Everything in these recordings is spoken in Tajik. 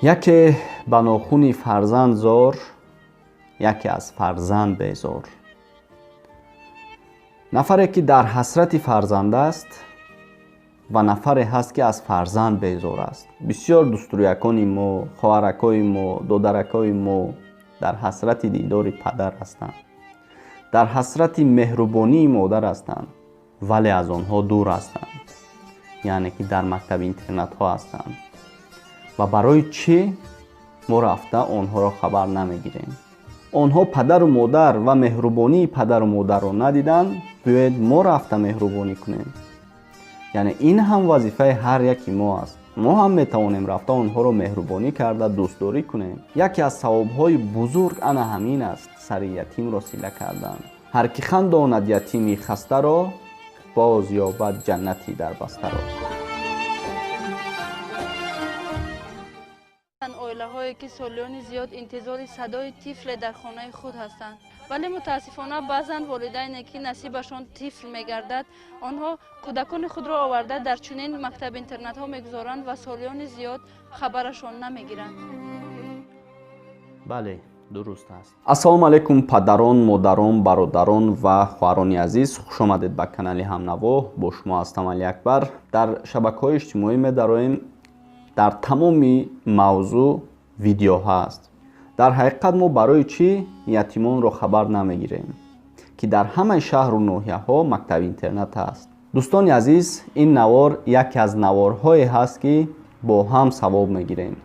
یکی به ناخون فرزند زار، یکی از فرزند بیزار. نفری که در حسرت فرزند است و نفری هست که از فرزند بیزار است. بسیار دستوریکان ما، خواهرکای ما، دادرکای ما در حسرت دیدار پدر هستند، در حسرت مهربانی مادر هستند، ولی از آنها دور هستند، یعنی که در مکتب اینترنت ها هستند و برای چی ما رفته آنها را خبر نمیگیریم. آنها پدر و مادر و مهربانی پدر و مادر را ندیدن، باید ما رفته مهربانی کنیم. یعنی این هم وظیفه هر یکی ما است. ما هم میتوانیم رفته آنها را مهربانی کرده دوستداری کنیم. یکی از ثواب‌های بزرگ انا همین است، سر یتیم را سیله کردن. هر کی خنداند یتیمی خسته را، باز یابد جنتی در بسته را. عائله‌هایی که سالیان زیاد انتظار صدای طفل در خانه خود هستند، ولی متاسفانه بعضا والدینی که نصیبشان طفل میگردد، آنها کودکان خود را آورده در چنین مکتب اینترنت ها میگذارند و سالیان زیاد خبرشان نمیگیرند. بله، درست است. السلام علیکم پدران، مادران، برادران و خواهران عزیز، خوش آمدید به کانال همنوا. با شما هستم علی اکبر. در شبکه‌های اجتماعی می‌داریم در تمام موضوع ویدیو هست. در حقیقت ما برای چی یتیمان رو خبر نمیگیریم که در همه شهر و ناحیه ها مکتب اینترنت هست. دوستان عزیز، این نوار یکی از نوارهایی هست که با هم ثواب میگیریم.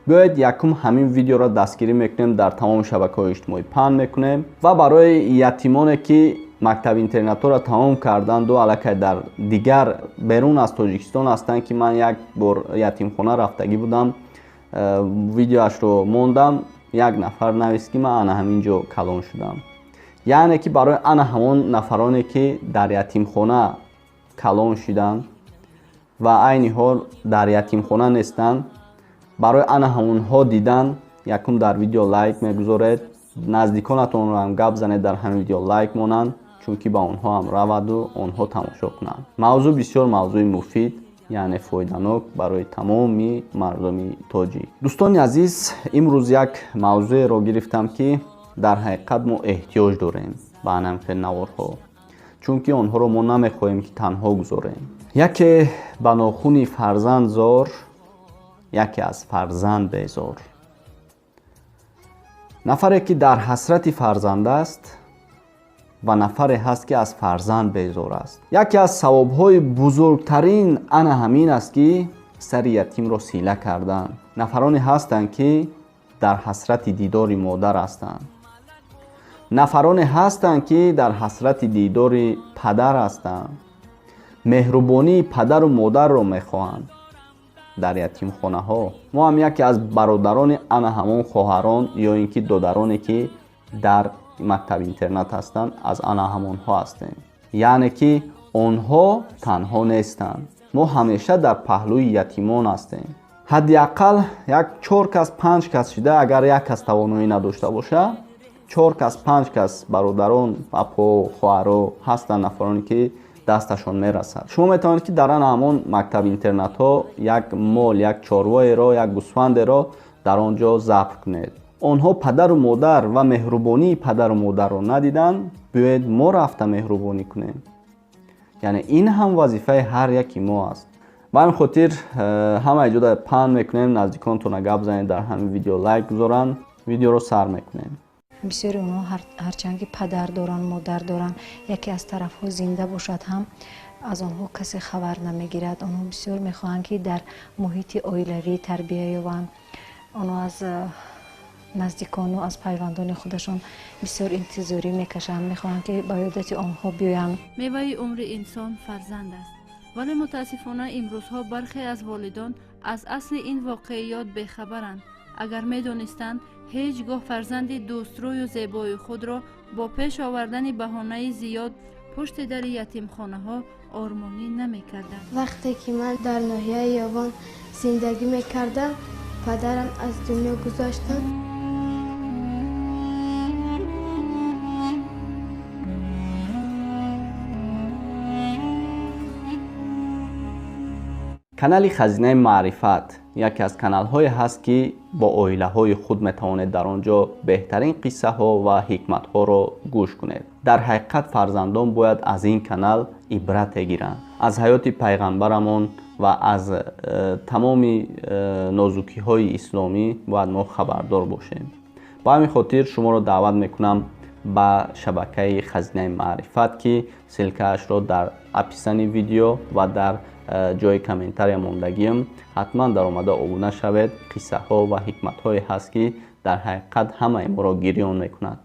بیایید یکم همین ویدیو را دستگیری میکنیم، در تمام شبکه‌های اجتماعی پهن میکنیم و برای یتیمانی که مکتب اینترنت را تمام کردند و علاقه در دیگر بیرون از تاجیکستان هستند که من یک بار یتیم خانه رفتگی بودم، ویدیوش رو موندم، یک نفر نویست که من انا همینجا کلان شدم. یعنی که برای انا همون نفرانی که در یتیم خانه کلان شدن و عین حال در یتیم خانه نیستن، برای انا همون ها دیدن یکم در ویدیو لایک میگذارید، نزدیکانتون رو هم گپ زنید در همین ویدیو لایک مونن، چون که با اونها هم رود و اونها تماشا کنن. موضوع بسیار موضوع مفید، یعنی فایده‌ناک برای تمامی مردم تاجیک. دوستان عزیز، امروز یک موضوع رو گرفتم که در حقیقت ما احتیاج داریم به انمخ نوارها، چون که آنها رو ما نمیخواهیم که تنها گذاریم. یکی به ناخون فرزند زار، یکی از فرزند بیزار. نفری که در حسرت فرزند است و نفری هست که از فرزند بیزار است. یکی از ثواب‌های بزرگترین انا همین است که سر یتیم را سیله کردن. نفرانی هستند که در حسرت دیدار مادر هستند. نفرانی هستند که در حسرت دیدار پدر هستند. مهربانی پدر و مادر را میخواهند. در یتیم خانه ها ما هم یکی از برادران انا همون خواهران یا اینکه دادرانی که در مکتب اینترنت هستند از انا همون ها هستیم. یعنی که آنها تنها نیستند، ما همیشه در پهلوی یتیمان هستیم. حداقل یک 4 کس 5 کس شده، اگر یک کس توانایی نداشته باشه، 4 کس 5 کس برادران اپا خواهرها هستند، نفرانی که دستشان میرسد. شما میتوانید که در همون مکتب اینترنت ها یک مال، یک چاروای را، یک گوسفند را در آنجا ضبط کنید. آنها پدر و مادر و مهربانی پدر و مادر را ندیدن، باید ما رفته مهربانی کنیم. یعنی این هم وظیفه هر یکی ما است. به این خاطر همه جا پهن میکنیم، نزدیکانتون گپ زنید، در همین ویدیو لایک گذارن، ویدیو رو سر میکنیم. بسیاری اونها هرچند که پدر دارن، مادر دارن، یکی از طرف ها زنده باشد هم از آنها کسی خبر نمیگیرد. آنها بسیار میخواهند که در محیط عائلوی تربیه یابند. آنها از نزدیکان و از پیوندان خودشان بسیار انتظاری میکشند، میخواهند که به یادت آنها بیایند. میوه عمر انسان فرزند است، ولی متاسفانه امروزها برخی از والدان از اصل این واقعیات بیخبرند. اگر میدانستند هیچگاه فرزند دوستروی و زیبای خود را با پیش آوردن بهانه زیاد پشت در یتیم خانه ها آرمانی نمی کردند. وقتی که من در ناحیه یابان زندگی می کردم، پدرم از دنیا گذاشتم. کانال خزینه معرفت یکی از کانال های هست که با اویله های خود میتوانید در آنجا بهترین قصه ها و حکمت ها رو گوش کنید. در حقیقت فرزندان باید از این کانال عبرت گیرند. از حیات پیغمبرمون و از تمام نازکی های اسلامی باید ما خبردار باشیم. با همین خاطر شما رو دعوت میکنم به شبکه خزینه معرفت که سلکه‌اش رو در اپیسن ویدیو و در جای کامنتاری موندگیم حتما در آمده ابونه شوید. قصه ها و حکمت های هست که در حقیقت همه ما را گریان میکند.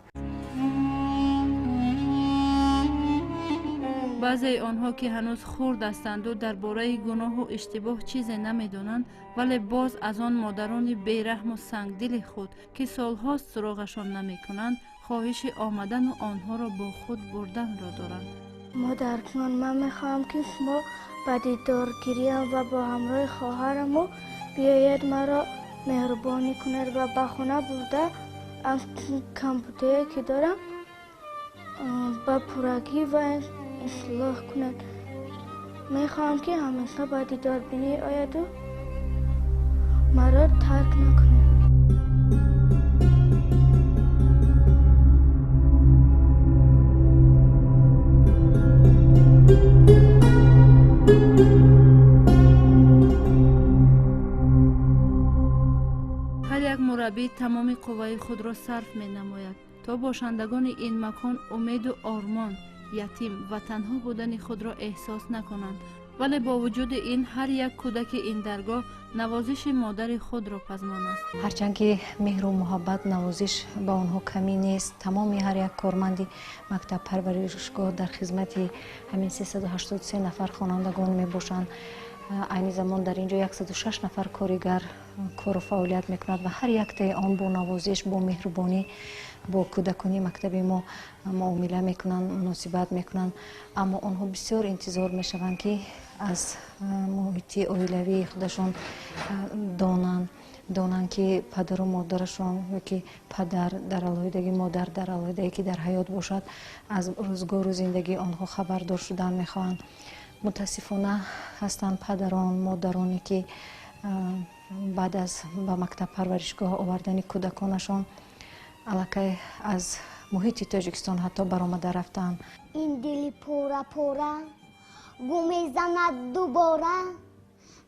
بعضی آنها که هنوز خرد هستند و درباره گناه و اشتباه چیزی نمیدانند، ولی باز از آن مادران بیرحم و سنگدل خود که سالهاست سراغشان نمیکنند خواهش آمدن و آنها را با خود بردن را دارند. مادر جان، من میخواهم که شما با دیدارگیریم و با همراه خواهرم بیاید مرا مهربانی کنید و به خانه برده از کامپیوتری که دارم با پورگی و اصلاح کنید. میخواهم که همیشه با دیدار بینی آید و مرا ترک نکنید. هر یک مربی تمام قوای خود را صرف می نماید تا باشندگان این مکان امید و آرمان، یتیم و تنها بودن خود را احساس نکنند. ولی با وجود این هر یک کودک این درگاه نوازش مادر خود را پزمان است. هرچند که مهر و محبت نوازش با آنها کمی نیست، تمامی هر یک کارمند مکتب پرورشگاه در خدمت همین 383 نفر خوانندگان می باشند. عین زمان در اینجا 106 نفر کارگر کار و فعالیت میکنند و هر یک تا آن با نوازش، با مهربانی با کودکانی مکتب ما معامله میکنند، مناسبت میکنند. اما آنها بسیار انتظار میشوند که از محیط اویلوی خودشان دانند که پدر و مادرشان و که پدر در علیحدگی، مادر در علیحدگی که در حیات باشد از روزگار و زندگی آنها خبردار شدن میخواهند. متاسفانه هستند پدران، مادرانی که بعد از به مکتب پرورشگاه آوردن کودکانشان الکی از محیط تاجیکستان حتی برآمده رفتند. این دلی پورا پورا گو میزند دوباره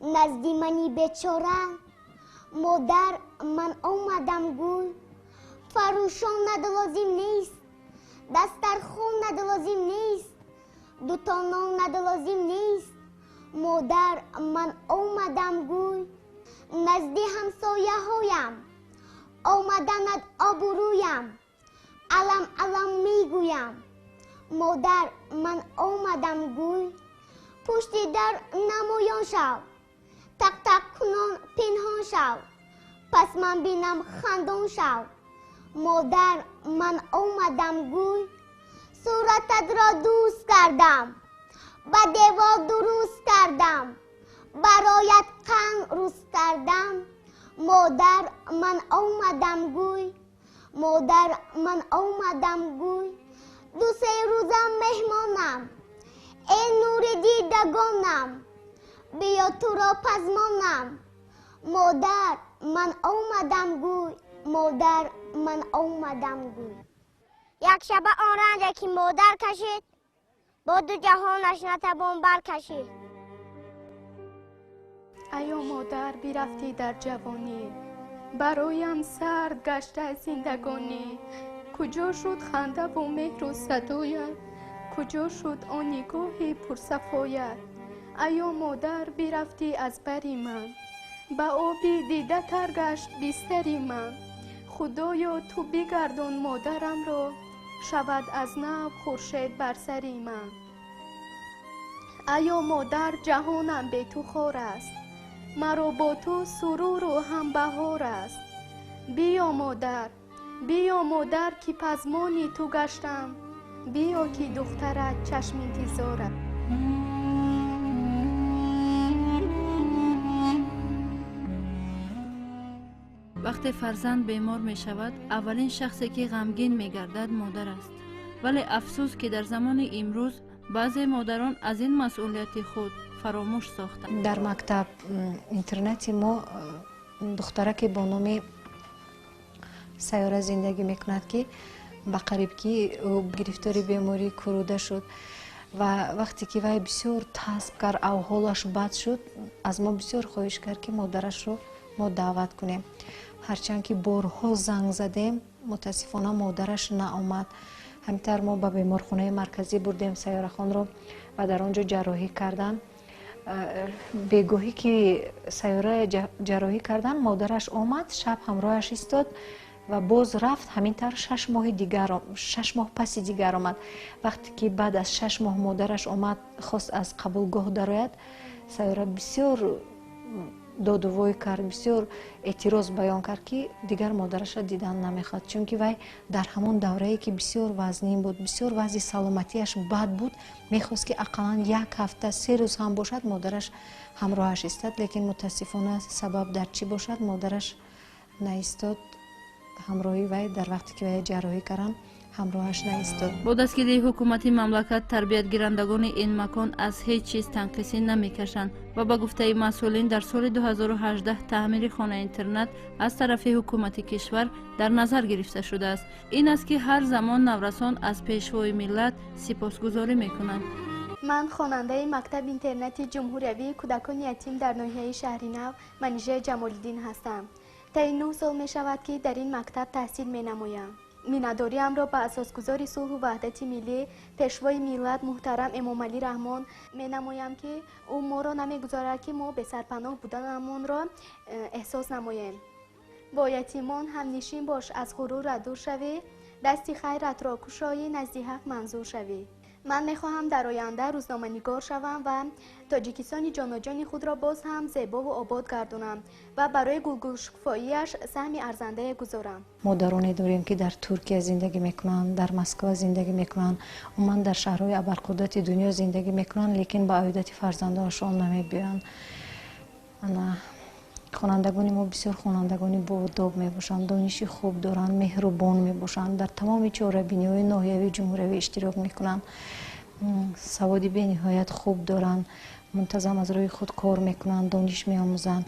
نزدی منی بیچاره. مادر من آمدم گل فروشان ندلازیم نیست، دسترخوان ندلازیم نیست، دوتا نان ندلازیم نیست. مادر من آمدم گل نزدی همسایه هایم آمدند آبرویم علم علم میگویم. مادر من آمدم گل پشت در نمایان شو، تک تک کنان پنهان شو، پس من بینم خندان شو. مادر من آمدم گل صورتت را دوست کردم، به دیوار درست کردم، برایت قند روست کردم. مادر من آمدم گل، مادر من آمدم گل دو سه روزم مهمانم، ای نور دیدگانم بیا تو را پزمانم. مادر من آمدم گل، مادر من آمدم گل. یک شب آن رنج که مادر کشید با دو جهانش نتوان برکشید. ایا مادر بیرفتی در جوانی، برایم سرد گشته زندگانی. کجا شد خنده و مهر و صدایت، کجا شد آن نگاه پرصفایت. ایا مادر بیرفتی از بری من، به آبی دیده تر گشت بستری من. خدایا تو بگردان مادرم را، شود از نو خورشید بر سری من. ایا مادر جهانم به تو خار است، مرا با تو سرور و هم بهار است. بیا مادر، بیا مادر که پزمانی تو گشتم، بیا که دخترت چشم انتظارت. وقتی فرزند بیمار می شود، اولین شخصی که غمگین می گردد مادر است. ولی افسوس که در زمان امروز بعضی مادران از این مسئولیت خود фаромӯш сохтанд. дар мактаб интернати мо духтараке бо номи сайёра зиндагӣ мекунад ки ба қариб ки ӯ гирифтори бемории куруда шуд ва вақте ки вай бисёр тасб кард аҳволаш бад шуд, аз мо бисёр хоҳиш кард ки модарашро мо даъват кунем. ҳарчанд ки борҳо занг задем, мутаассифона модараш наомад. ҳамитар мо ба беморхонаи марказӣ бурдем сайёрахонро ва дар он ҷо ҷарроҳӣ кардан. бегоҳӣ ки сайёра ҷарроҳӣ кардан, модараш омад, шаб ҳамроҳаш истод ва боз рафт. ҳамин тавр 6 моҳ паси дигар омад. вақте ки баъд аз 6 моҳ модараш омад, хост аз қабулгоҳ дарояд, сайёра бисёр додувой кард, бисёр эътироз баён кард ки дигар модараша дидан намехоҳад, чунки вай дар ҳамон даврае ки бисёр вазнин буд, бисёр вазъи саломатиаш бад буд, мехост ки ақаллан 1 ҳафта 3 рӯз ҳам бошад, модараш ҳамроҳаш истад. лекин мутаассифона сабаб дар чӣ бошад, модараш наистод ҳамроҳи вай. дар вақте ки вай ҷарроҳӣ карданд, ҳамроҳаш наистод. бо дастгирии ҳукумати мамлакат тарбиятгирандагони ин макон аз ҳеҷ чиз танқисӣ намекашанд ва ба гуфтаи масъулин дар соли 2018 таъмири хонаи интернат аз тарафи ҳукумати кишвар дар назар гирифта шудааст. ин аст ки ҳар замон наврасон аз пешвои миллат сипосгузорӣ мекунанд. ман хонандаи мактаб интернати ҷумҳуриявии кӯдакони ятим дар ноҳияи шаҳри нав манижа ҷамолиддин ҳастам. таи 9 сол мешавад ки дар ин мактаб таҳсил менамоям. миннатдориамро ба асосгузори сулҳу ваҳдати миллӣ, пешвои миллат муҳтарам эмомалӣ раҳмон менамоям ки ӯ моро намегузорад ки мо бесарпаноҳ буданамонро эҳсос намоем. бо ятимон ҳамнишин бош, аз ғурурат дур шавӣ, дасти хайратро кушоӣ, назди ҳақ манзур шавӣ. ман мехоҳам дар оянда рӯзноманигор шавам ва тоҷикистони ҷоноҷони худро боз ҳам зебову обод гардонам ва барои гулгушкуфоияш саҳми арзандае гузорам. модароне дорем ки дар туркия зиндагӣ мекунанд, дар москва зиндагӣ мекунанд, умуман дар шаҳрҳои абарқудрати дунё зиндагӣ мекунанд, лекин ба оидати фарзандонашон намебиёнд. хонандагони мо бисёр хонандагони боодоб мебошанд, дониши хуб доранд, меҳрубон мебошанд, дар тамоми чорабиниҳои ноҳиявии ҷумҳуриявӣ иштирок мекунанд, саводи бениҳоят хуб доранд, мунтазам аз рӯи худ кор мекунанд, дониш меомӯзанд.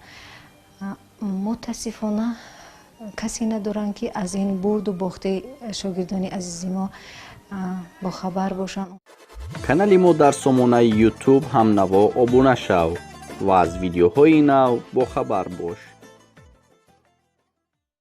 мутаассифона касе надоранд ки аз ин бурду бохти шогирдони азизи мо бохабар бошанд. канали мо дар сомонаи YouTube ҳамнаво обуна шав ва аз видеоҳои нав бохабар бош.